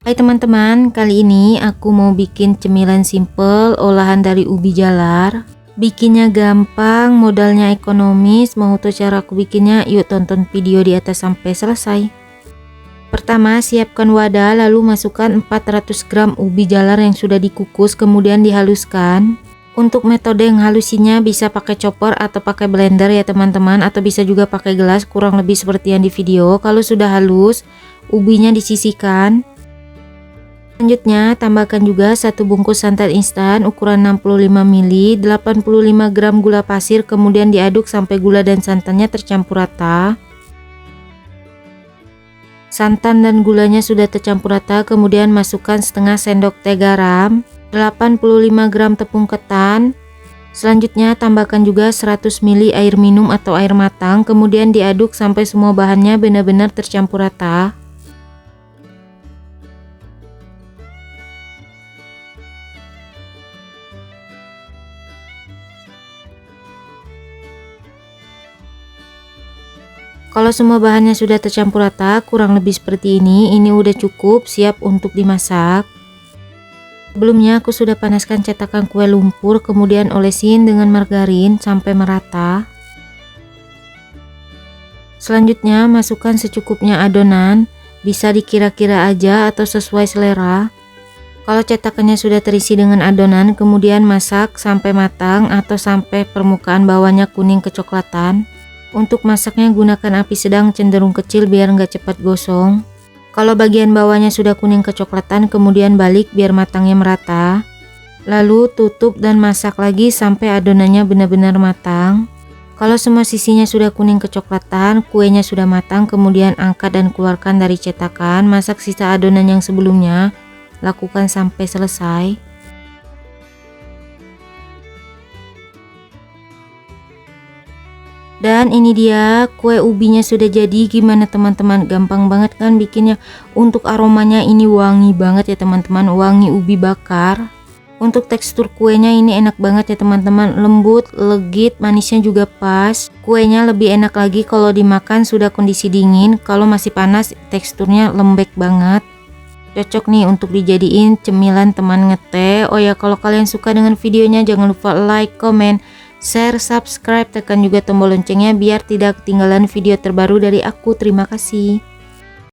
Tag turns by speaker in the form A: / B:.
A: Hai teman-teman, kali ini aku mau bikin cemilan simple olahan dari ubi jalar. Bikinnya gampang, modalnya ekonomis. Mau tahu cara aku bikinnya? Yuk tonton video di atas sampai selesai. Pertama, siapkan wadah lalu masukkan 400 gram ubi jalar yang sudah dikukus kemudian dihaluskan. Untuk metode yang halusinya bisa pakai chopper atau pakai blender ya teman-teman, atau bisa juga pakai gelas, kurang lebih seperti yang di video. Kalau sudah halus, ubinya disisihkan. Selanjutnya tambahkan juga 1 bungkus santan instan ukuran 65 ml, 85 gram gula pasir, kemudian diaduk sampai gula dan santannya tercampur rata. Santan dan gulanya sudah tercampur rata, kemudian masukkan setengah sendok teh garam, 85 gram tepung ketan. Selanjutnya tambahkan juga 100 ml air minum atau air matang, kemudian diaduk sampai semua bahannya benar-benar tercampur rata. Kalau semua bahannya sudah tercampur rata, kurang lebih seperti ini udah cukup, siap untuk dimasak. Sebelumnya aku sudah panaskan cetakan kue lumpur, kemudian olesin dengan margarin sampai merata. Selanjutnya masukkan secukupnya adonan, bisa dikira-kira aja atau sesuai selera. Kalau cetakannya sudah terisi dengan adonan, kemudian masak sampai matang atau sampai permukaan bawahnya kuning kecoklatan. Untuk masaknya gunakan api sedang cenderung kecil biar nggak cepat gosong. Kalau bagian bawahnya sudah kuning kecoklatan, kemudian balik biar matangnya merata. Lalu tutup dan masak lagi sampai adonannya benar-benar matang. Kalau semua sisinya sudah kuning kecoklatan, kuenya sudah matang, kemudian angkat dan keluarkan dari cetakan. Masak sisa adonan yang sebelumnya, lakukan sampai selesai. Dan ini dia kue ubinya sudah jadi. Gimana teman-teman, gampang banget kan bikinnya. Untuk aromanya ini wangi banget ya teman-teman, wangi ubi bakar. Untuk tekstur kuenya ini enak banget ya teman-teman, lembut, legit, manisnya juga pas. Kuenya lebih enak lagi kalau dimakan sudah kondisi dingin, kalau masih panas teksturnya lembek banget. Cocok nih untuk dijadiin cemilan teman ngeteh. Oh ya, kalau kalian suka dengan videonya jangan lupa like, comment, share, subscribe, tekan juga tombol loncengnya biar tidak ketinggalan video terbaru dari aku. Terima kasih.